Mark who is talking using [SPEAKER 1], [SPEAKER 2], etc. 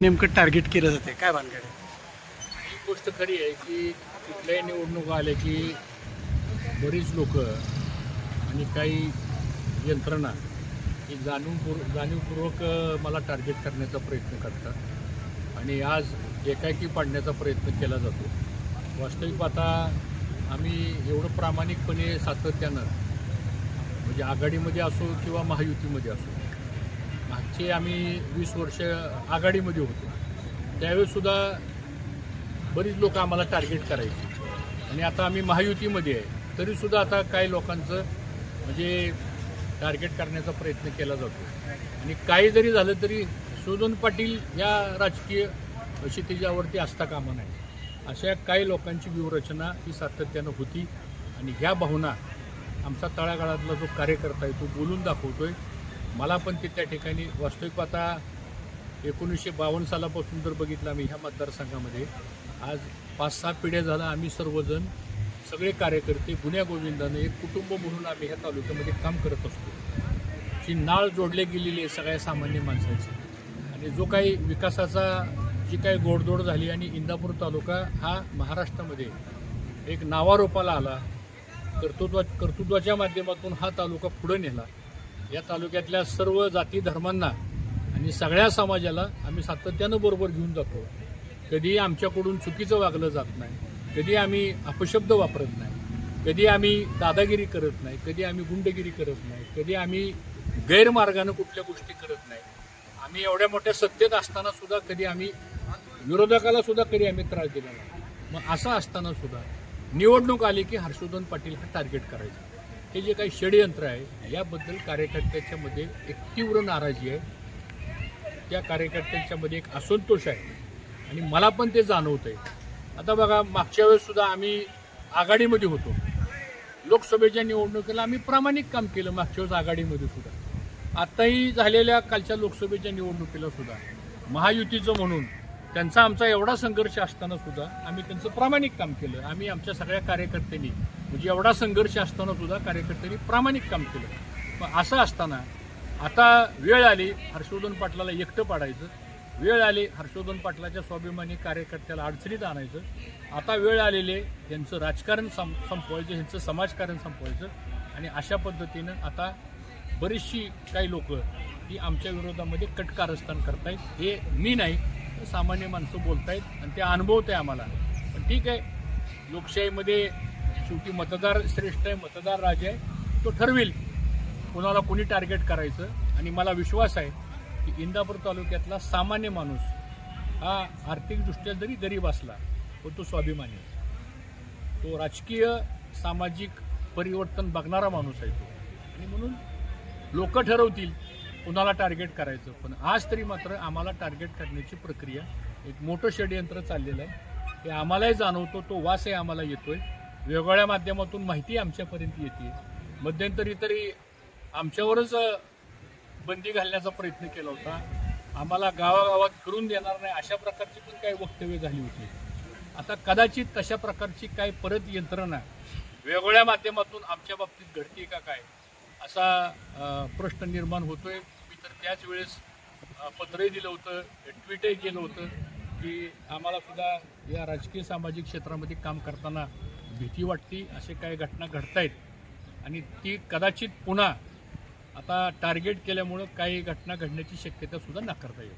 [SPEAKER 1] नेमकं टार्गेट केलं जाते काय भानगड आहे?
[SPEAKER 2] ही गोष्ट खरी आहे की कुठल्याही निवडणूक आले की बरीच लोक आणि काही यंत्रणा ही जाणीवपूर्वक मला टार्गेट करण्याचा प्रयत्न करतात आणि आज एकाएकी पाडण्याचा प्रयत्न केला जातो। वास्तविक पाहता आम्ही एवढं प्रामाणिकपणे सातत्यानं म्हणजे आघाडीमध्ये असो किंवा महायुतीमध्ये असो, मागचे आम्ही 20 वर्ष आघाडीमध्ये होतो त्यावेळेसुद्धा बरीच लोक आम्हाला टार्गेट करायची आणि आता आम्ही महायुतीमध्ये आहे तरीसुद्धा आता काही लोकांचं म्हणजे टार्गेट करण्याचा प्रयत्न केला जातो आणि काही जरी झालं तरी हर्षवर्धन पाटील या राजकीय क्षितिजावरती असता कामा नये अशा काही लोकांची व्यूहरचना ही सातत्यानं होती आणि ह्या भावना आमचा तळागाळातला जो कार्यकर्ता आहे तो बोलून दाखवतोय। मला पण ते त्या ठिकाणी वास्तविक आता 1952 सालापासून जर बघितलं आम्ही ह्या मतदारसंघामध्ये आज 5-6 पिढ्या झाला आम्ही सर्वजण सगळे कार्यकर्ते गुन्ह्या गोविंदाने एक कुटुंब म्हणून आम्ही ह्या तालुक्यामध्ये काम करत असतो। जी नाळ जोडले गेलेली आहे सगळ्या सामान्य माणसाची आणि जो काही विकासाचा जी काही गोडदोड झाली आणि इंदापूर तालुका हा महाराष्ट्रामध्ये एक नावारूपाला आला, कर्तृत्वाच्या माध्यमातून हा तालुका पुढे नेला। या तालुक्यातल्या सर्व जाती धर्मांना आणि सगळ्या समाजाला आम्ही सातत्यानं बरोबर घेऊन जातो। कधी आमच्याकडून चुकीचं वागलं जात नाही, कधी आम्ही अपशब्द वापरत नाही, कधी आम्ही दादागिरी करत नाही, कधी आम्ही गुंडगिरी करत नाही, कधी आम्ही गैरमार्गानं कुठल्या गोष्टी करत नाही। आम्ही एवढ्या मोठ्या सत्तेत असताना सुद्धा कधी आम्ही विरोधकाला सुद्धा कधी आम्ही त्रास दिला नाही। मग असं असताना सुद्धा निवडणूक आली की हर्षवर्धन पाटील हा टार्गेट करायचं, हे जे काही षडयंत्र आहे याबद्दल कार्यकर्त्यांच्या मध्ये एक तीव्र नाराजी आहे, त्या कार्यकर्त्यांच्यामध्ये एक असंतोष आहे आणि मला पण ते जाणवत आहे। आता बघा मागच्या वेळेस सुद्धा आम्ही आघाडीमध्ये होतो, लोकसभेच्या निवडणुकीला आम्ही प्रामाणिक काम केलं मागच्या वेळेस आघाडीमध्ये सुद्धा। आताही झालेल्या कालच्या लोकसभेच्या निवडणुकीला सुद्धा महायुतीचं म्हणून त्यांचा आमचा एवढा संघर्ष असताना सुद्धा आम्ही त्यांचं प्रामाणिक काम केलं। आम्ही आमच्या सगळ्या कार्यकर्त्यांनी म्हणजे एवढा संघर्ष असताना सुद्धा कार्यकर्त्यांनी प्रामाणिक काम केलं। पण असं असताना आता वेळ आली हर्षवर्धन पाटलाला एकटं पाडायचं, वेळ आली हर्षवर्धन पाटलाच्या स्वाभिमानी कार्यकर्त्याला अडचणीत आणायचं, आता वेळ आलेले यांचं राजकारण संपवायचं, यांचं समाजकारण संपवायचं आणि अशा पद्धतीनं आता बरीचशी काही लोक ही आमच्या विरोधामध्ये कटकारस्थान करतायत। हे मी नाही, सामान्य माणसं बोलतायत आणि ते अनुभवत आहे आम्हाला। पण ठीक आहे, लोकशाहीमध्ये शेवटी मतदार श्रेष्ठ आहे, मतदार राजा आहे, तो ठरवेल कोणाला कोणी टार्गेट करायचं। आणि मला विश्वास आहे की इंदापूर तालुक्यातला सामान्य माणूस हा आर्थिकदृष्ट्या जरी गरीब असला पण तो स्वाभिमानी आहे, तो राजकीय सामाजिक परिवर्तन बघणारा माणूस आहे तो, आणि म्हणून लोक ठरवतील कुणाला टार्गेट करायचं। पण आज तरी मात्र आम्हाला टार्गेट करण्याची प्रक्रिया एक मोठं षडयंत्र चाललेलं आहे, हे आम्हालाही जाणवतो, तो वासही आम्हाला येतोय, वेगवेगळ्या माध्यमातून माहिती आमच्यापर्यंत येते। मध्यंतरी तरी आमच्यावरच बंदी घालण्याचा प्रयत्न केला होता, आम्हाला गावागावात फिरून देणार नाही अशा प्रकारची पण काही वक्तव्य झाली होती। आता कदाचित तशा प्रकारची काही परत यंत्रणा वेगवेगळ्या माध्यमातून आमच्या बाबतीत घडते का काय असा प्रश्न निर्माण होतोय। मी तर त्याच वेळेस पत्रही दिलं होतं, ट्विटही केलं होतं की आम्हाला सुद्धा या राजकीय सामाजिक क्षेत्रामध्ये काम करताना भीती वाटते, असे काही घटना घडतायत आणि ती कदाचित पुन्हा आता टार्गेट केल्यामुळं काही घटना घडण्याची शक्यता सुद्धा नाकारता येईल।